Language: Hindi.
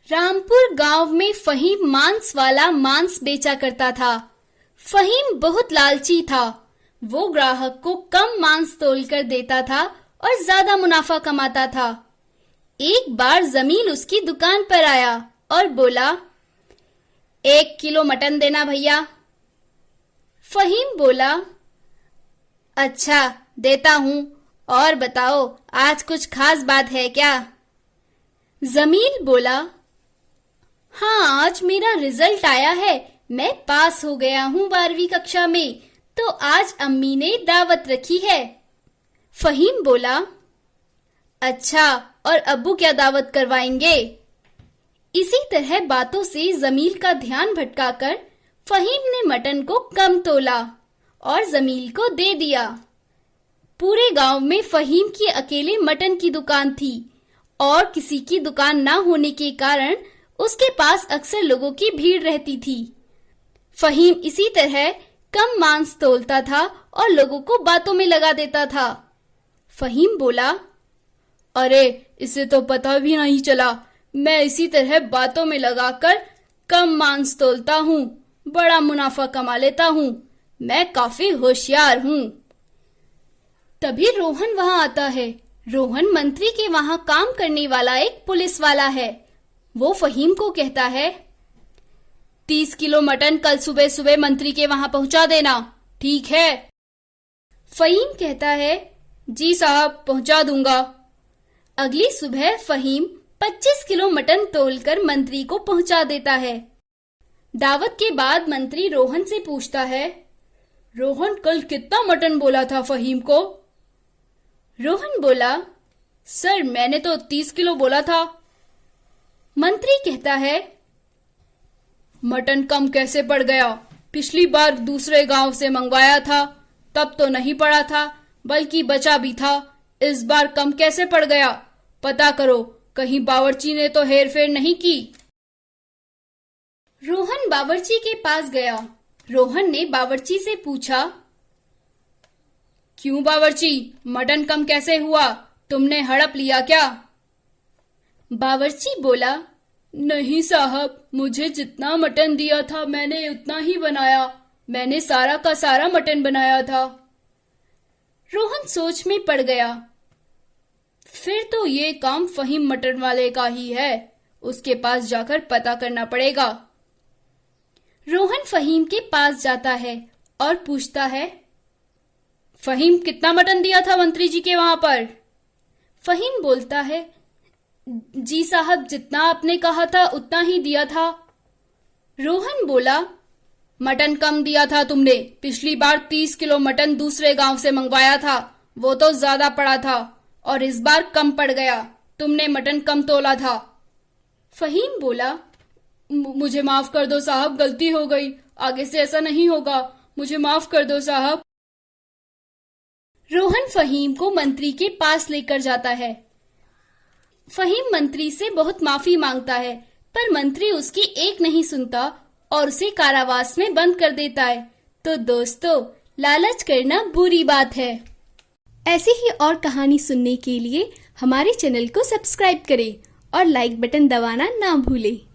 रामपुर गांव में फहीम मांस वाला मांस बेचा करता था। फहीम बहुत लालची था। वो ग्राहक को कम मांस तोलकर देता था और ज्यादा मुनाफा कमाता था। एक बार जमील उसकी दुकान पर आया और बोला, 1 किलो मटन देना भैया। फहीम बोला, अच्छा देता हूँ, और बताओ आज कुछ खास बात है क्या? जमील बोला, हाँ आज मेरा रिजल्ट आया है, मैं पास हो गया हूँ 12वीं कक्षा में, तो आज अम्मी ने दावत रखी है। फहीम बोला, अच्छा और अब्बू क्या दावत करवाएंगे? इसी तरह बातों से जमील का ध्यान भटकाकर फहीम ने मटन को कम तोला और जमील को दे दिया। पूरे गांव में फहीम की अकेले मटन की दुकान थी और किसी की दुकान ना होने के कारण उसके पास अक्सर लोगों की भीड़ रहती थी। फहीम इसी तरह कम मांस तोलता था और लोगों को बातों में लगा देता था। फहीम बोला, अरे इसे तो पता भी नहीं चला, मैं इसी तरह बातों में लगाकर कम मांस तोलता हूँ, बड़ा मुनाफा कमा लेता हूँ, मैं काफी होशियार हूँ। तभी रोहन वहां आता है। रोहन मंत्री के वहां काम करने वाला एक पुलिस वाला है। वो फहीम को कहता है, 30 किलो मटन कल सुबह सुबह मंत्री के वहां पहुंचा देना, ठीक है? फहीम कहता है, जी साहब पहुंचा दूंगा। अगली सुबह फहीम 25 किलो मटन तोलकर मंत्री को पहुंचा देता है। दावत के बाद मंत्री रोहन से पूछता है, रोहन कल कितना मटन बोला था फहीम को? रोहन बोला, सर मैंने तो 30 किलो बोला था। मंत्री कहता है, मटन कम कैसे पड़ गया? पिछली बार दूसरे गांव से मंगवाया था, तब तो नहीं पड़ा था, बल्कि बचा भी था। इस बार कम कैसे पड़ गया? पता करो, कहीं बावर्ची ने तो हेरफेर नहीं की। रोहन बावर्ची के पास गया। रोहन ने बावर्ची से पूछा, क्यों बावर्ची, मटन कम कैसे हुआ? तुमने हड़प लिया क्या? बावर्ची बोला, नहीं साहब, मुझे जितना मटन दिया था मैंने उतना ही बनाया, मैंने सारा का सारा मटन बनाया था। रोहन सोच में पड़ गया, फिर तो ये काम फहीम मटन वाले का ही है, उसके पास जाकर पता करना पड़ेगा। रोहन फहीम के पास जाता है और पूछता है, फहीम कितना मटन दिया था मंत्री जी के वहां पर? फहीम बोलता है, जी साहब जितना आपने कहा था उतना ही दिया था। रोहन बोला, मटन कम दिया था तुमने, पिछली बार 30 किलो मटन दूसरे गांव से मंगवाया था, वो तो ज्यादा पड़ा था, और इस बार कम पड़ गया, तुमने मटन कम तोला था। फहीम बोला, मुझे माफ कर दो साहब, गलती हो गई, आगे से ऐसा नहीं होगा, मुझे माफ कर दो साहब। रोहन फहीम को मंत्री के पास लेकर जाता है। फहीम मंत्री से बहुत माफी मांगता है, पर मंत्री उसकी एक नहीं सुनता और उसे कारावास में बंद कर देता है। तो दोस्तों, लालच करना बुरी बात है। ऐसी ही और कहानी सुनने के लिए हमारे चैनल को सब्सक्राइब करें और लाइक बटन दबाना ना भूलें।